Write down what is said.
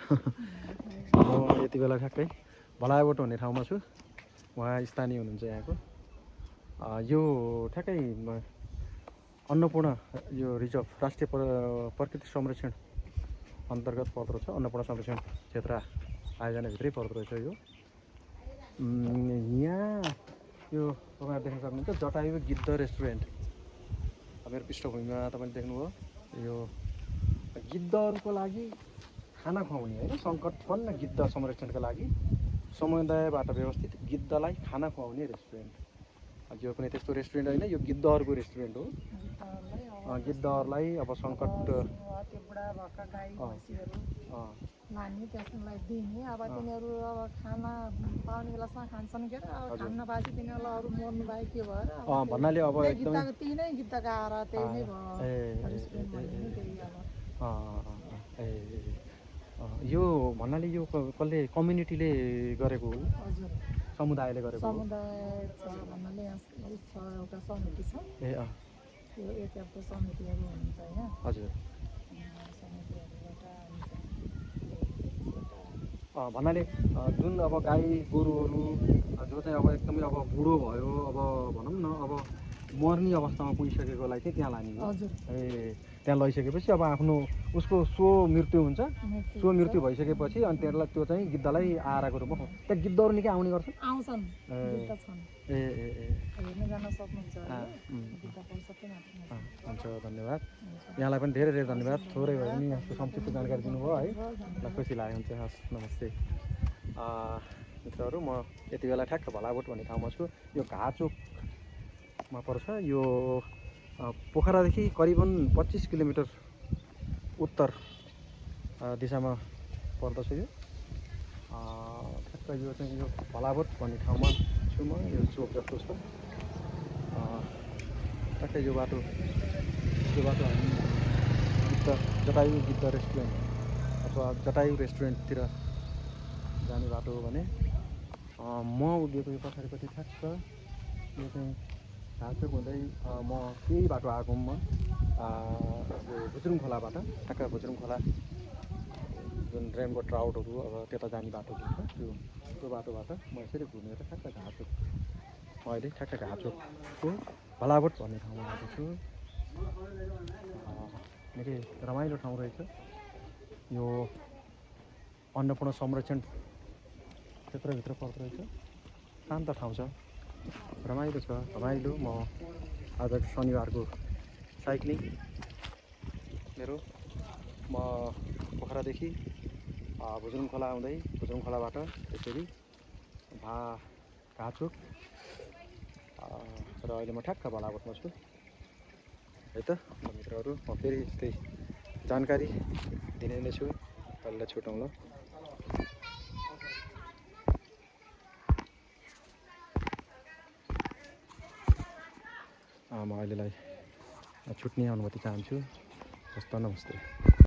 म यति बेला ठ्याक्कै भलाइबोट भन्ने ठाउँमा छु। उहाँ स्थानीय हुनुहुन्छ यहाँको। यो ठ्याक्कै अन्नपूर्ण यो रिजर्भ राष्ट्रिय प्रकृति संरक्षण अन्तर्गत पर्दो छ। अन्नपूर्ण संरक्षण क्षेत्र आयोजनाभित्रै पर्दो रहेछ यो। यहाँ यो तपाईँहरू देख्न सक्नुहुन्छ जटायु गिद्ध रेस्टुरेन्ट। मेरो पृष्ठभूमिमा तपाईँले देख्नुभयो यो गिद्धहरूको लागि खाना खुवाउने होइन, सङ्कटपन्न गिद्ध संरक्षणका लागि समुदायबाट व्यवस्थित गिद्धलाई खाना खुवाउने रेस्टुरेन्ट। यो कुनै त्यस्तो रेस्टुरेन्ट होइन, यो गिद्धहरूको रेस्टुरेन्ट हो। गिद्धहरूलाई अब सङ्कट त्यो बुढा भएका गाई भैँसीहरू लाने त्यसलाई दिने। अब तिनीहरू अब खाना पाउने बेलासम्म खान्छन् के अरे, अब खान नपाएपछि तिनीहरूलाई अरू मर्नु बाहेक के भएर भन्नाले अब एकदमै त्यही नै गिद्धका आएर त्यही नै भयो रेस्टुरेन्ट भन्ने त्यही अब यो भन्नाले यो कसले कम्युनिटीले गरेको हो? हजुर, समुदायले गरेको हो। समुदाय छ भन्नाले यहाँ छ एउटा समिति छ। यो एटिएफको समितिहरू हुनुहुन्छ होइन। हजुर, भन्नाले जुन अब गाई गोरुहरू जो चाहिँ अब एकदमै अब बुढो भयो, अब भनौँ न अब मर्ने अवस्थामा पुगिसकेकोलाई चाहिँ त्यहाँ लाने। हजुर, त्यहाँ लैसकेपछि अब आफ्नो उसको सो मृत्यु हुन्छ। सो मृत्यु भइसकेपछि अनि त्यसलाई त्यो चाहिँ गिद्धलाई आहाराको रूपमा त्यहाँ गिद्धहरू निकै आउने गर्छन्। आउँछन्, हेर्न जान सक्नुहुन्छ। हुन्छ, धन्यवाद। यहाँलाई पनि धेरै धेरै धन्यवाद। थोरै भए पनि यहाँको संक्षिप्त जानकारी दिनुभयो है, खुसी लाग्यो। हुन्छ, हस्, नमस्ते। मित्रहरू, म यति बेला ठ्याक्क भलाबोट भन्ने ठाउँमा छु। यो घाचोकमा पर्छ। यो पोखरादेखि करिबन 25 किलोमिटर उत्तर दिशामा पर्दछ। यो ठ्याक्क यो चाहिँ यो भलाबोट भन्ने ठाउँमा छु म। यो चोक जस्तो छ ठ्याक्कै यो बाटो हामी जटायु गिद्ध रेस्टुरेन्ट अथवा जटायु रेस्टुरेन्टतिर जाने बाटो हो भने म उभिएको यो पछाडिपट्टि ठ्याक्क यो चाहिँ घाचोक हुँदै म त्यही बाटो आएको म यो भुज्रुङ खोलाबाट। ठ्याक्क भुज्रुङ खोला जुन रेनको ट्राउटहरू अब त्यता जाने बाटो हुन्छ, त्यो बाटोबाट म यसरी घुमेर ठ्याक्क घाचोक, म अहिले ठ्याक्क घाचोकको भलाबोट भन्ने ठाउँमा आएको छु। निकै रमाइलो ठाउँ रहेछ यो। अन्नपूर्ण संरक्षण क्षेत्रभित्र पर्दो रहेछ। शान्त ठाउँ छ, रमाइलो छ, रमाइलो। म आज शनिबारको साइक्लिङ मेरो, म पोखरादेखि भुज्रुङ खोला आउँदै भुज्रुङ खोलाबाट त्यसरी घाचोक र अहिले म ठ्याक्क भलाबोटमा छु है त। मित्रहरू, म फेरि यस्तै जानकारी दिने नै छु। कहिलेलाई छुटौँ ल। म अहिलेलाई छुट्ने अनुमति चाहन्छु। हस्त, नमस्ते।